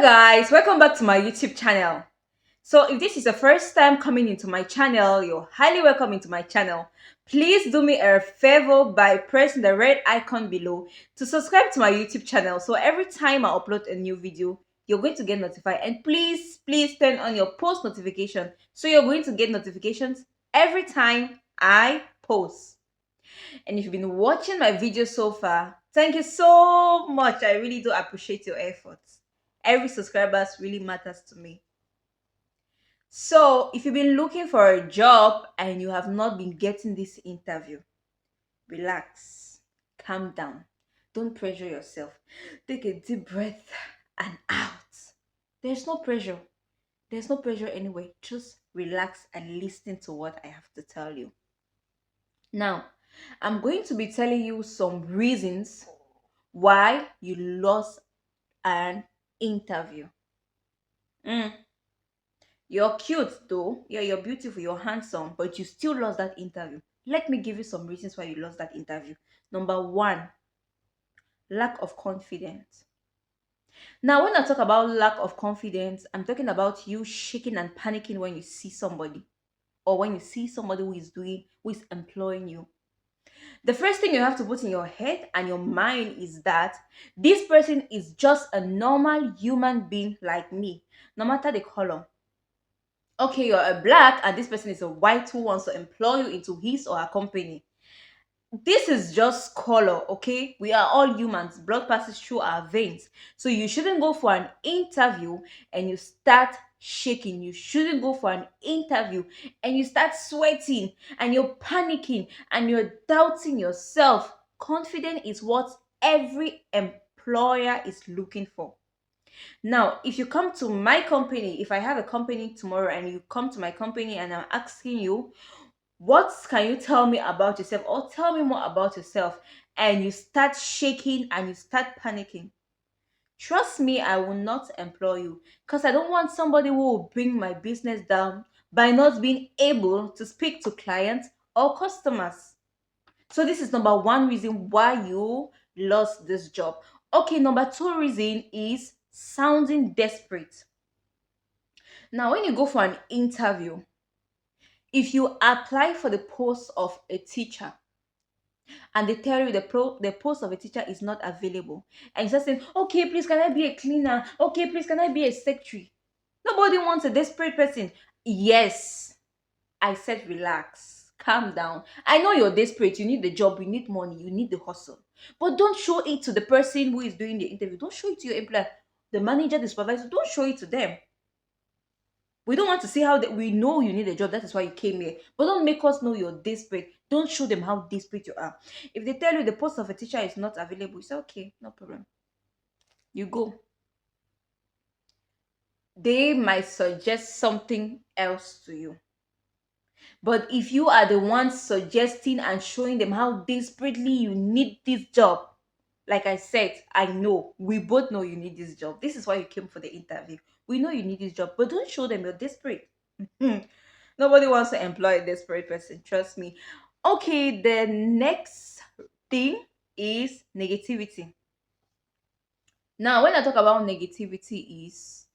Guys, welcome back to my YouTube channel. So if this is the first time coming into my channel, you're highly welcome into my channel. Please do me a favor by pressing the red icon below to subscribe to my YouTube channel, so every time I upload a new video you're going to get notified. And please turn on your post notification, so you're going to get notifications every time I post. And if you've been watching my videos so far, thank you so much. I really do appreciate your efforts. Every subscriber really matters to me. So if you've been looking for a job and you have not been getting this interview, relax, calm down, don't pressure yourself. Take a deep breath and out. There's no pressure. There's no pressure anyway. Just relax and listen to what I have to tell you. Now, I'm going to be telling you some reasons why you lost an interview. Mm. You're cute though. Yeah, you're beautiful, you're handsome, but you still lost that interview. Let me give you some reasons why you lost that interview. Number one, lack of confidence. Now, when I talk about lack of confidence, I'm talking about you shaking and panicking when you see somebody, or when you see somebody who is employing you. The first thing you have to put in your head and your mind is that this person is just a normal human being like me, no matter the color. Okay, you're a black and this person is a white who wants to employ you into his or her company. This is just color, okay? We are all humans. Blood passes through our veins. So you shouldn't go for an interview and you start shaking. You shouldn't go for an interview and you start sweating and you're panicking and you're doubting yourself. Confidence is what every employer is looking for. Now, if you come to my company, if I have a company tomorrow and you come to my company and I'm asking you, what can you tell me about yourself, or tell me more about yourself, and you start shaking and you start panicking, trust me, I will not employ you, because I don't want somebody who will bring my business down by not being able to speak to clients or customers. So this is number one reason why you lost this job. Okay, number two reason is sounding desperate. Now, when you go for an interview, if you apply for the post of a teacher and they tell you the post of a teacher is not available, and you start saying, okay, please, can I be a cleaner? Okay, please, can I be a secretary? Nobody wants a desperate person. Yes, I said relax, calm down. I know you're desperate. You need the job, you need money, you need the hustle. But don't show it to the person who is doing the interview. Don't show it to your employer, the manager, the supervisor. Don't show it to them. We don't want to see how we know you need a job. That is why you came here. But don't make us know you're desperate. Don't show them how desperate you are. If they tell you the post of a teacher is not available, you say, okay, no problem. You go. They might suggest something else to you. But if you are the one suggesting and showing them how desperately you need this job, like I said, I know, we both know you need this job. This is why you came for the interview. We know you need this job, but don't show them you're desperate. Nobody wants to employ a desperate person, trust me. Okay, the next thing is negativity. Now, when I talk about negativity, is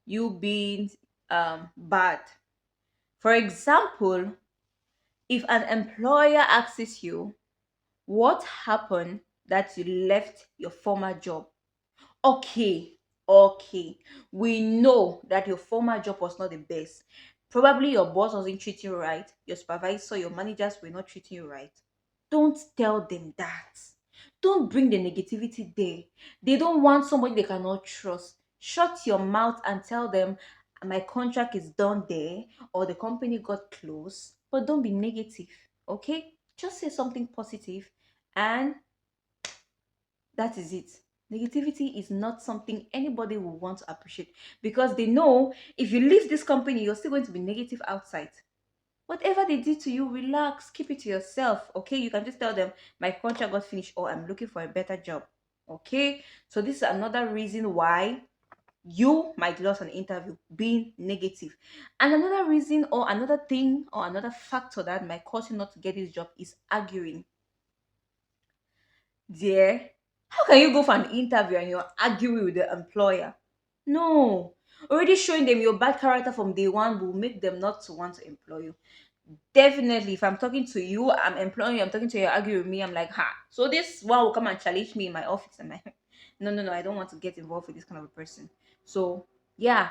you being bad. For example, if an employer asks you, what happened that you left your former job? Okay, okay. We know that your former job was not the best. Probably your boss wasn't treating you right, your supervisor, your managers were not treating you right. Don't tell them that. Don't bring the negativity there. They don't want somebody they cannot trust. Shut your mouth and tell them my contract is done there or the company got closed. But don't be negative, okay? Just say something positive and that is it. Negativity is not something anybody will want to appreciate, because they know if you leave this company, you're still going to be negative outside. Whatever they did to you, relax, keep it to yourself. Okay, you can just tell them my contract got finished or I'm looking for a better job. Okay, so this is another reason why you might lose an interview, being negative. And another reason, or another thing, or another factor that might cause you not to get this job is arguing. Dear, how can you go for an interview and you're arguing with the employer? No. Already showing them your bad character from day one will make them not to want to employ you. Definitely, if I'm talking to you, I'm employing you, I'm talking to you, argue with me, I'm like, ha. So this one will come and challenge me in my office. And my no, no, no, I don't want to get involved with this kind of a person. So yeah,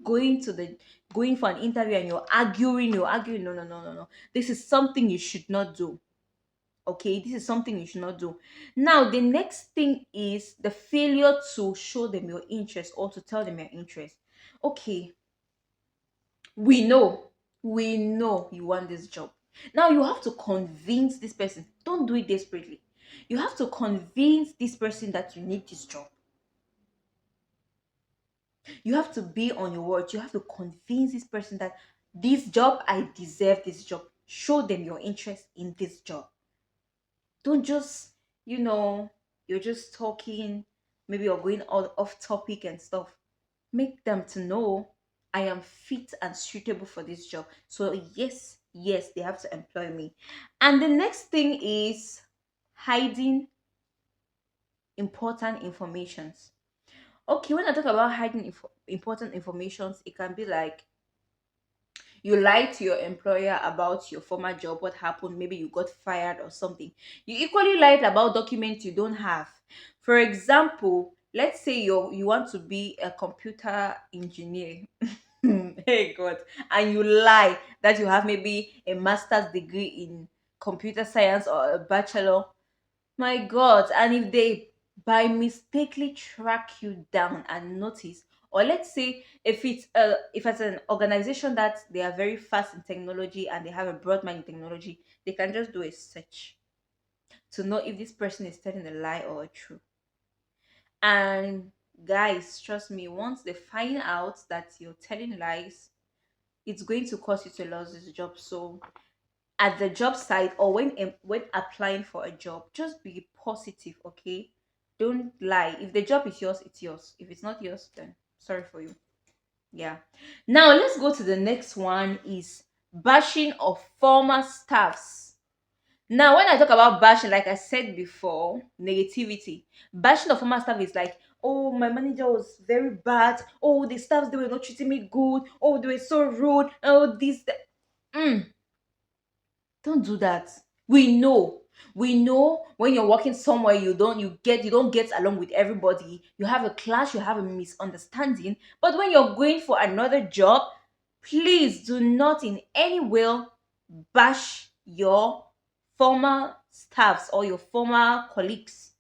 going to the going for an interview and you're arguing. No, no, no, no, no. This is something you should not do. Okay, this is something you should not do. Now, the next thing is the failure to show them your interest or to tell them your interest. Okay, we know, we know you want this job. Now you have to convince this person. Don't do it desperately. You have to convince this person that you need this job. You have to be on your word. You have to convince this person that this job, I deserve this job. Show them your interest in this job. Don't just, you know, you're just talking, maybe you're going all off topic and stuff. Make them to know I am fit and suitable for this job. So yes, yes, they have to employ me. And the next thing is hiding important informations. Okay, when I talk about hiding important informations, it can be like you lied to your employer about your former job, what happened, maybe you got fired or something. You equally lied about documents you don't have. For example, let's say you want to be a computer engineer. Hey God, and you lie that you have maybe a master's degree in computer science or a bachelor. My God, and if they by mistakenly track you down and notice, or let's say if it's an organization that they are very fast in technology and they have a broad mind in technology, they can just do a search to know if this person is telling a lie or a truth. And guys, trust me, once they find out that you're telling lies, it's going to cause you to lose this job. So at the job site or when applying for a job, just be positive. Okay, don't lie. If the job is yours, it's yours. If it's not yours, then sorry for you. Yeah. Now let's go to the next one, is bashing of former staffs. Now when I talk about bashing, like I said before, negativity, bashing of former staff is like, oh, my manager was very bad, oh, the staffs, they were not treating me good, oh, they were so rude, oh, this that. Mm, don't do that. We know when you're working somewhere, you don't get along with everybody, you have a clash, you have a misunderstanding. But when you're going for another job, please do not in any way bash your former staffs or your former colleagues.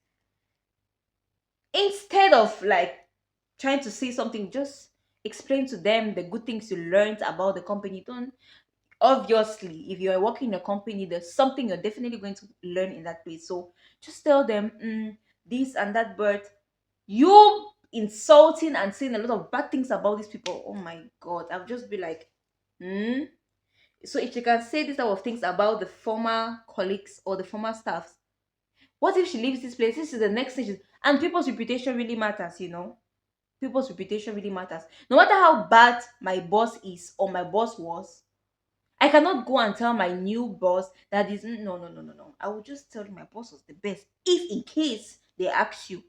Instead of like trying to say something, just explain to them the good things you learned about the company. Don't Obviously, if you're working in a company, there's something you're definitely going to learn in that place. So just tell them, this and that. But you insulting and saying a lot of bad things about these people, oh my God, I'll just be like, hmm. So if you can say this type of things about the former colleagues or the former staffs, what if she leaves this place? This is the next stage. And people's reputation really matters. People's reputation really matters. No matter how bad my boss is or my boss was, I cannot go and tell my new boss that is no, no, no, no, no. I will just tell you my boss was the best. If in case they ask you,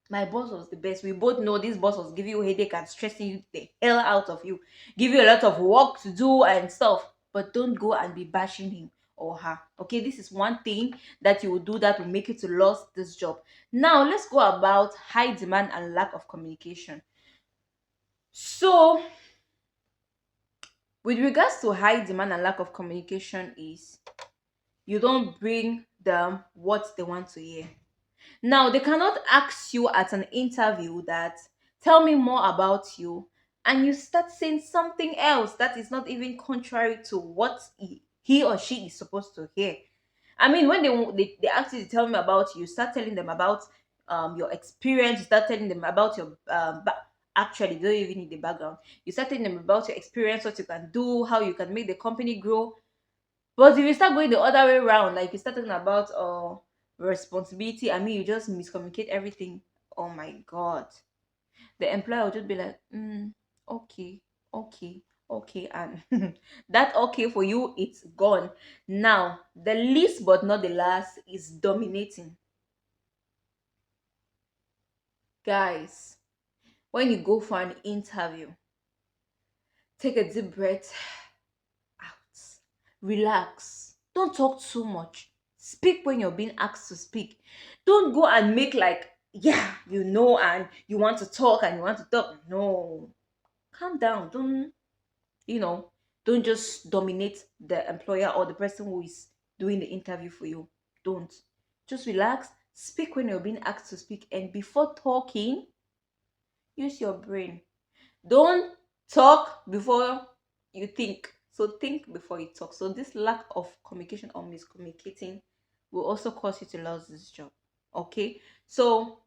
my boss was the best. We both know this boss was giving you headache and stressing you the hell out of you, give you a lot of work to do and stuff. But don't go and be bashing him or her. Okay, this is one thing that you will do that will make you to lose this job. Now let's go about high demand and lack of communication. So with regards to high demand and lack of communication is you don't bring them what they want to hear. Now, they cannot ask you at an interview that, tell me more about you, and you start saying something else that is not even contrary to what he or she is supposed to hear. I mean, when they ask you to tell me about you, start telling them about your experience, you start telling them about your actually, you don't even need the background. You start telling them about your experience, what you can do, how you can make the company grow. But if you start going the other way around, like you start talking about responsibility, I mean you just miscommunicate everything. Oh my God. The employer will just be like, okay, okay, okay, and that okay for you, it's gone. Now, the least but not the last is dominating. Guys, When you go for an interview, take a deep breath out. Relax. Don't talk too much. Speak when you're being asked to speak. Don't go and make like, yeah, and you want to talk and you want to talk. No. Calm down. You know, don't just dominate the employer or the person who is doing the interview for you. Don't. Just relax. Speak when you're being asked to speak. And before talking, use your brain. Don't talk before you think. So think before you talk. So this lack of communication or miscommunicating will also cause you to lose this job. Okay. So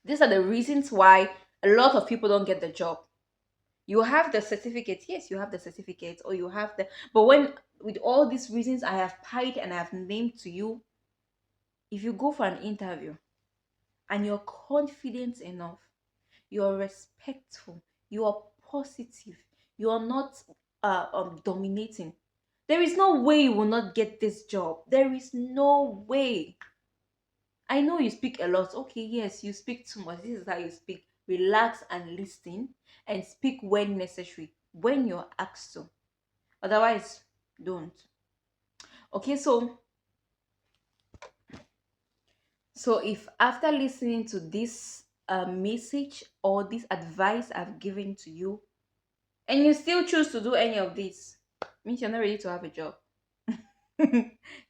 these are the reasons why a lot of people don't get the job. You have the certificate, yes, you have the certificate, or you have the, but when, with all these reasons I have pied and I have named to you, if you go for an interview and you're confident enough, you're respectful, you are positive, you are not dominating, there is no way you will not get this job. There is no way. I know you speak a lot. Okay, yes, you speak too much. This is how you speak. Relax and listen, and speak when necessary, when you're asked to. Otherwise, don't. Okay, so if after listening to this message or this advice I've given to you, and you still choose to do any of this, means you're not ready to have a job.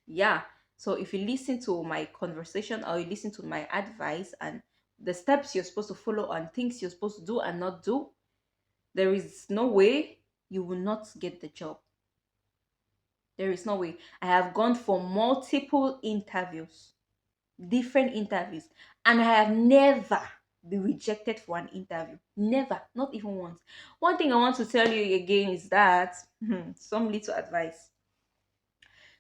Yeah. So if you listen to my conversation or you listen to my advice and the steps you're supposed to follow and things you're supposed to do and not do, there is no way you will not get the job. There is no way. I have gone for multiple interviews, different interviews, and I have never been rejected for an interview. Never, not even once. One thing I want to tell you again is that some little advice.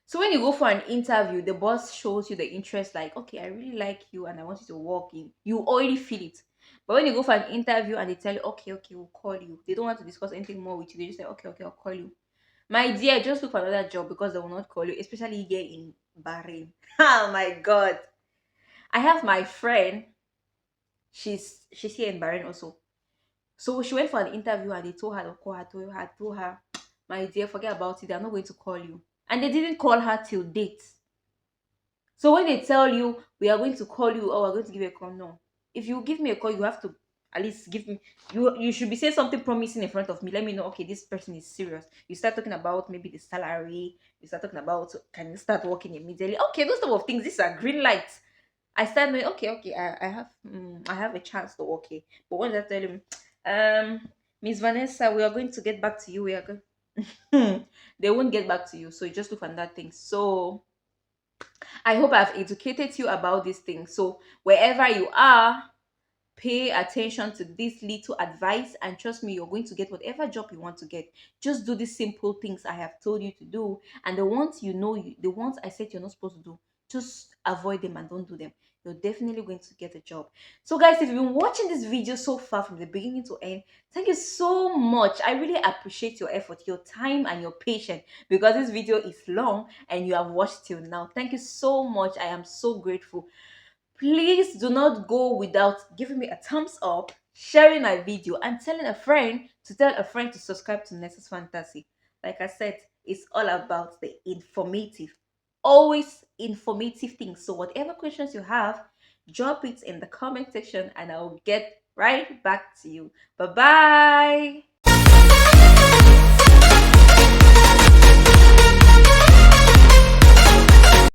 So when you go for an interview, the boss shows you the interest, like, okay, I really like you and I want you to walk in. You already feel it. But when you go for an interview and they tell you, okay, okay, we'll call you. They don't want to discuss anything more with you. They just say, okay, okay, I'll call you. My dear, just look for another job because they will not call you, especially here in Bahrain. Oh my god. I have my friend, she's here in Bahrain also. So she went for an interview and they told her to call her, told her, my dear, forget about it, they're not going to call you. And they didn't call her till date. So when they tell you we are going to call you or we're going to give you a call, no. If you give me a call, you have to at least give me, you should be saying something promising in front of me. Let me know, okay, this person is serious. You start talking about maybe the salary, you start talking about can you start working immediately. Okay, those type of things, these are green lights. I start knowing, okay, okay, I have a chance to okay. But when they tell him, Miss Vanessa, we are going to get back to you, we are going they won't get back to you. So you just look for that thing. So I hope I've educated you about these things. So wherever you are, pay attention to this little advice and trust me, you're going to get whatever job you want to get. Just do these simple things I have told you to do, and the ones the ones I said you're not supposed to do, just avoid them and don't do them. You're definitely going to get a job. So guys, if you've been watching this video so far from the beginning to end, thank you so much. I really appreciate your effort, your time, and your patience, because this video is long and you have watched till now. Thank you so much. I am so grateful. Please do not go without giving me a thumbs up, sharing my video, and telling a friend to tell a friend to subscribe to Nessa's Fantasy. Like I said, it's all about the informative, always informative things. So whatever questions you have, drop it in the comment section and I'll get right back to you. Bye bye.